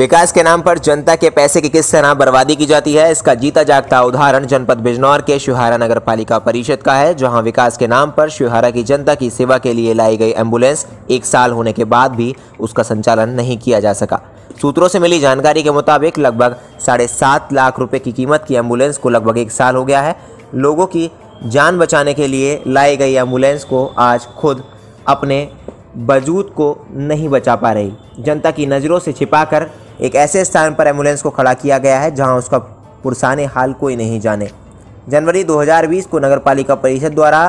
विकास के नाम पर जनता के पैसे की किस तरह बर्बादी की जाती है, इसका जीता जागता उदाहरण जनपद बिजनौर के शिवहारा नगर पालिका परिषद का है, जहां विकास के नाम पर शिवहारा की जनता की सेवा के लिए लाई गई एम्बुलेंस 1 साल होने के बाद भी उसका संचालन नहीं किया जा सका। सूत्रों से मिली जानकारी के मुताबिक लगभग 7.5 लाख रुपए की कीमत की एम्बुलेंस को लगभग 1 साल हो गया है। लोगों की जान बचाने के लिए लाई गई एम्बुलेंस को आज खुद अपने वजूद को नहीं बचा पा रही। जनता की नज़रों से छिपाकर एक ऐसे स्थान पर एम्बुलेंस को खड़ा किया गया है जहां उसका पुरसाने हाल कोई नहीं जाने। जनवरी 2020 को नगर पालिका परिषद द्वारा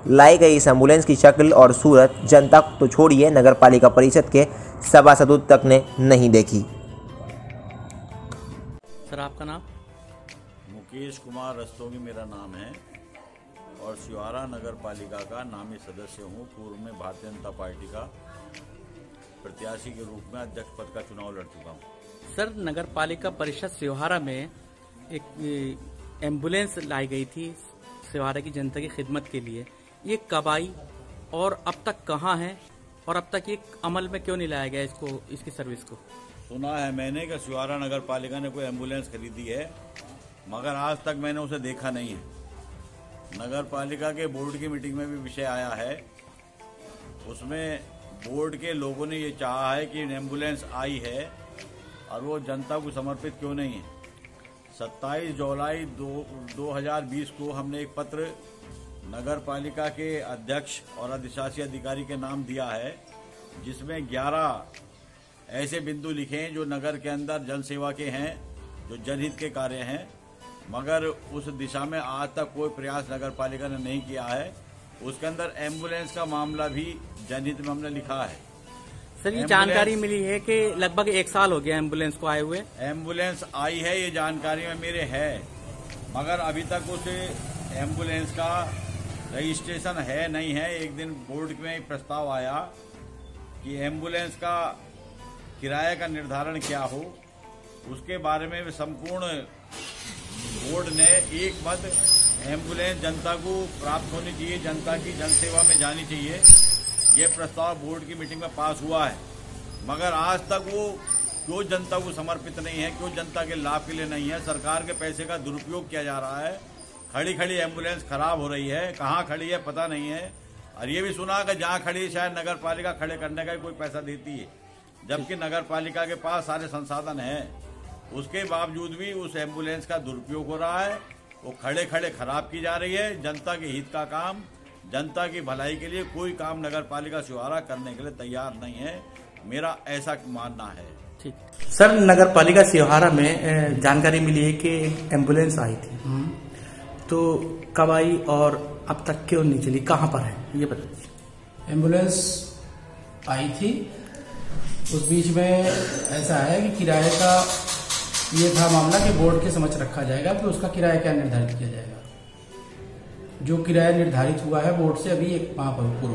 लाई गई इस एम्बुलेंस की शक्ल और सूरत जनता तो छोड़िए, नगर पालिका परिषद के सभासदों तक ने नहीं देखी। सर, आपका नाम? मुकेश कुमार रस्तोगी मेरा नाम है और शिवहारा नगर पालिका का नामी सदस्य हूँ। पूर्व में भारतीय जनता पार्टी का प्रत्याशी के रूप में अध्यक्ष पद का चुनाव लड़ चुका हूँ। सर, नगर पालिका परिषद शिवहारा में एक एम्बुलेंस लाई गई थी शिवहारा की जनता की खिदमत के लिए। ये कब आई और अब तक कहाँ है और अब तक ये अमल में क्यों नहीं लाया गया इसकी सर्विस को? सुना है मैंने कि शिवहारा नगर पालिका ने कोई एम्बुलेंस खरीदी है, मगर आज तक मैंने उसे देखा नहीं है। नगर पालिका के बोर्ड की मीटिंग में भी विषय आया है, उसमें बोर्ड के लोगों ने ये चाहा है कि एम्बुलेंस आई है और वो जनता को समर्पित क्यों नहीं है। 27 जुलाई 2020 को हमने एक पत्र नगर पालिका के अध्यक्ष और अधिशासी अधिकारी के नाम दिया है, जिसमें 11 ऐसे बिंदु लिखे हैं जो नगर के अंदर जन सेवा के हैं, जो जनहित के कार्य हैं, मगर उस दिशा में आज तक कोई प्रयास नगर पालिका ने नहीं किया है। उसके अंदर एम्बुलेंस का मामला भी जनहित में हमने लिखा है। सर, ये जानकारी मिली है कि लगभग 1 साल हो गया एम्बुलेंस को आए हुए। एम्बुलेंस आई है, ये जानकारी में मेरे है, मगर अभी तक उस एम्बुलेंस का रजिस्ट्रेशन है नहीं है। एक दिन बोर्ड में प्रस्ताव आया कि एम्बुलेंस का किराए का निर्धारण क्या हो, उसके बारे में संपूर्ण बोर्ड ने एक मत एम्बुलेंस जनता को प्राप्त होनी चाहिए, जनता की जनसेवा में जानी चाहिए, ये प्रस्ताव बोर्ड की मीटिंग में पास हुआ है। मगर आज तक वो क्यों जनता को समर्पित नहीं है, क्यों जनता के लाभ के लिए नहीं है। सरकार के पैसे का दुरुपयोग किया जा रहा है। खड़ी खड़ी एम्बुलेंस खराब हो रही है, कहाँ खड़ी है पता नहीं है। और ये भी सुना कि जहाँ खड़ी शायद नगर पालिका खड़े करने का कोई पैसा देती है, जबकि नगर पालिका के पास सारे संसाधन हैं। उसके बावजूद भी उस एम्बुलेंस का दुरुपयोग हो रहा है, वो खड़े खड़े खराब की जा रही है। जनता के हित का काम, जनता की भलाई के लिए कोई काम नगर पालिका शिवहारा करने के लिए तैयार नहीं है, मेरा ऐसा मानना है। ठीक सर, नगर पालिका शिवहारा में जानकारी मिली है कि एम्बुलेंस आई थी, तो कब आई और अब तक क्यों नहीं चली, कहाँ पर है ये बताइए। एम्बुलेंस आई थी, उस बीच में ऐसा है कि किराए का ये था मामला कि बोर्ड के समझ रखा जाएगा कि उसका किराया क्या निर्धारित किया जाएगा। जो किराया निर्धारित हुआ है बोर्ड से अभी एक माह पूर्व,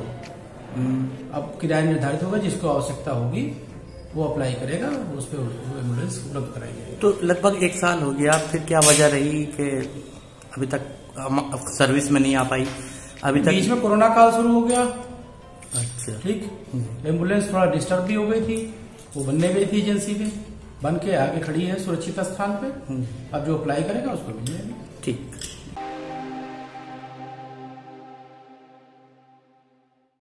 अब किराया निर्धारित होगा, जिसको आवश्यकता होगी वो अप्लाई करेगा, उस पर एम्बुलेंस उपलब्ध कराई जाएगी। तो लगभग 1 साल हो गया, फिर क्या वजह रही कि अभी तक सर्विस में नहीं आ पाई? अभी तक बीच में कोरोना काल शुरू हो गया। अच्छा, ठीक, एम्बुलेंस थोड़ा डिस्टर्ब भी हो गई थी, वो बनने गई थी एजेंसी में, बन के आगे खड़ी है सुरक्षित स्थान पे। अब जो अप्लाई करेगा उसको मिल जाएगी। ठीक।